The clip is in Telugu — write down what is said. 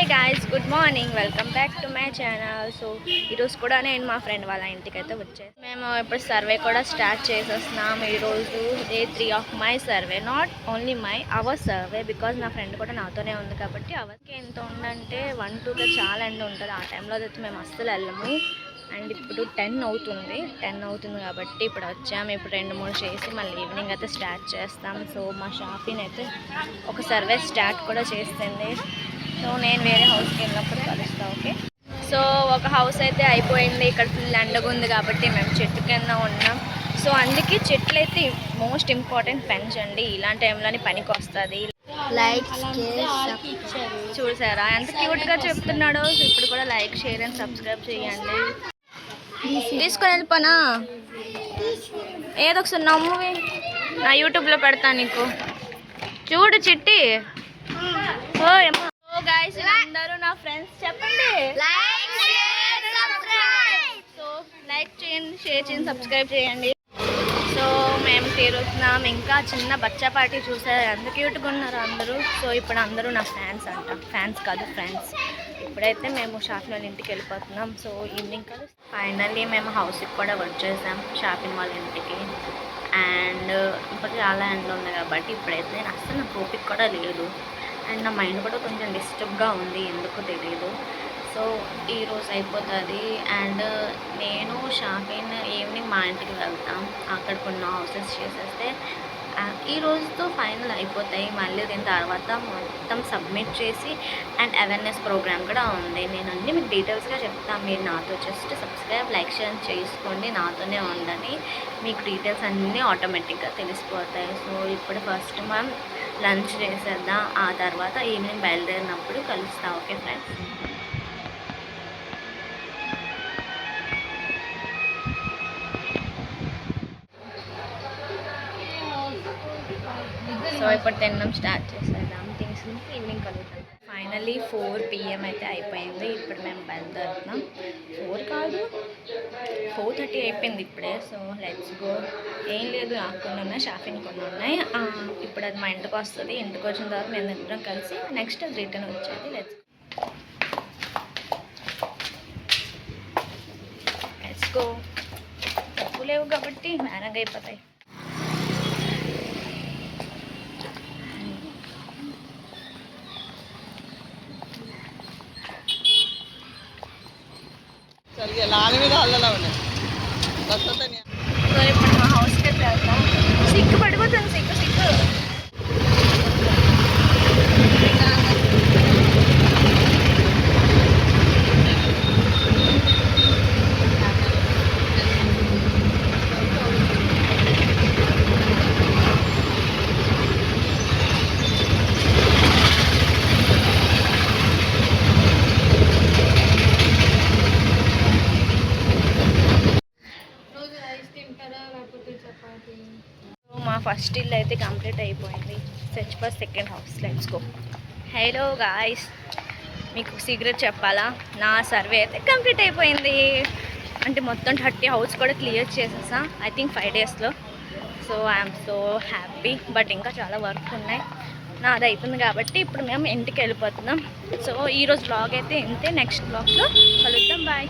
guys, good morning. Welcome back to my channel. So ఈరోజు కూడా నేను మా ఫ్రెండ్ వాళ్ళ ఇంటికైతే వచ్చేసి మేము ఇప్పుడు సర్వే కూడా స్టార్ట్ చేసేస్తున్నాం. ఈరోజు day 3 of my survey, not only our survey, because నా ఫ్రెండ్ కూడా నాతోనే ఉంది కాబట్టి అవర్కి ఎంత ఉందంటే 1-2గా చాలా ఎండ ఉంటుంది. ఆ టైంలో అయితే మేము అస్సలు వెళ్ళము. అండ్ ఇప్పుడు 10 అవుతుంది కాబట్టి ఇప్పుడు వచ్చాము. ఇప్పుడు 2-3 చేసి మళ్ళీ ఈవినింగ్ అయితే స్టార్ట్ చేస్తాం. సో మా షాపింగ్ అయితే ఒక సర్వే స్టార్ట్ కూడా చేస్తుంది. సో నేను వేరే హౌస్కి వెళ్ళినప్పుడు కలుస్తాను. ఓకే, సో ఒక హౌస్ అయితే అయిపోయింది. ఇక్కడ ఫుల్ ఎండగా ఉంది కాబట్టి మేము చెట్టు కింద ఉన్నాం. సో అందుకే చెట్లు అయితే మోస్ట్ ఇంపార్టెంట్ పెంచండి. ఇలాంటి టైంలోనే పనికి వస్తుంది. చూసారా ఎంత క్యూట్గా చెప్తున్నాడో. ఇప్పుడు కూడా లైక్, షేర్ అండ్ సబ్స్క్రైబ్ చేయండి. తీసుకొని వెళ్ళిపోనా ఏదో ఒకసారి నమ్మువి, నా యూట్యూబ్లో పెడతాను నీకు. చూడు చిట్టి. ఓ గైస్, అందరూ నా ఫ్రెండ్స్ చెప్పండి. సో లైక్ చేయండి, షేర్ చేయండి, సబ్స్క్రైబ్ చేయండి. సో మేము తీరుతున్నాం. ఇంకా చిన్న బచ్చా పార్టీ చూసారు, ఎంత క్యూట్గా ఉన్నారు అందరూ. సో ఇప్పుడు అందరూ నా ఫ్యాన్స్ అంట, ఫ్యాన్స్ కాదు ఫ్రెండ్స్. ఇప్పుడైతే మేము షాపింగ్ వాళ్ళ ఇంటికి వెళ్ళిపోతున్నాం. సో ఈవినింగ్ కదా ఫైనల్లీ మేము హౌస్కి కూడా వచ్చేసాం, షాపింగ్ వాళ్ళ ఇంటికి. అండ్ ఇప్పుడు చాలా ఎండ ఉంది కాబట్టి ఇప్పుడైతే నేను అస్సలు నాకు ఓపిక కూడా లేదు. అండ్ నా మైండ్ కూడా కొంచెం డిస్టర్బ్గా ఉంది, ఎందుకో తెలియదు. సో ఈరోజు అయిపోతుంది. అండ్ నేను షాపింగ్ ఈవినింగ్ మా ఇంటికి వెళ్తాం. అక్కడ కొన్ని హౌసెస్ చేసేస్తే ఈ రోజుతో ఫైనల్ అయిపోతాయి. మళ్ళీ దీని తర్వాత మొత్తం సబ్మిట్ చేసి అండ్ అవేర్నెస్ ప్రోగ్రామ్ కూడా ఉంది. నేను అన్నీ మీకు డీటెయిల్స్గా చెప్తాను. మీరు నాతో జస్ట్ సబ్స్క్రైబ్, లైక్, షేర్ చేసుకోండి. నాతోనే ఉందని మీకు డీటెయిల్స్ అన్నీ ఆటోమేటిక్గా తెలిసిపోతాయి. సో ఇప్పుడు ఫస్ట్ మనం లంచ్ చేసేద్దాం, ఆ తర్వాత ఈవినింగ్ బయలుదేరినప్పుడు కలుస్తాం. Okay friends. సో ఇప్పుడు తినడం స్టార్ట్ చేసేద్దాం. థింగ్స్ ఈవినింగ్ కలుగుతాం. ఫైనల్లీ 4 PM అయితే అయిపోయింది. ఇప్పుడు మేము బయలుదేరుతున్నాం. 4 కాదు 4:30 అయిపోయింది ఇప్పుడే. So let's go. ఏం లేదు, నాకు కొన్ని ఉన్నాయి, షాపింగ్ కొన్ని ఉన్నాయి. ఇప్పుడు అది మా ఇంటికి వస్తుంది. ఇంటికి వచ్చిన తర్వాత మేము ఇద్దరం కలిసి నెక్స్ట్ అది రిటర్న్ వచ్చేది. Let's go. తప్పు లేవు కాబట్టి మేనగా అయిపోతాయి. సో ఇప్పుడు మా హౌస్కి అయితే వెళ్తాం. సిగ్గు పడిపోతుంది, సిగ్గు. మా ఫస్ట్ ఇల్లు అయితే కంప్లీట్ అయిపోయింది. Search for second house. Let's go. Hello guys, మీకు సీక్రెట్ చెప్పాలా, నా సర్వే అయితే కంప్లీట్ అయిపోయింది. అంటే మొత్తం 30 హౌస్ కూడా క్లియర్ చేసేసా, ఐ థింక్ 5 డేస్లో. So I'm so happy. But ఇంకా చాలా వర్క్ ఉన్నాయి. నాది అయిపోయింది కాబట్టి ఇప్పుడు మేము ఇంటికి వెళ్ళిపోతున్నాం. సో ఈరోజు వ్లాగ్ అయితే ఇంతే. నెక్స్ట్ వ్లాగ్లో కలుద్దాం. బాయ్.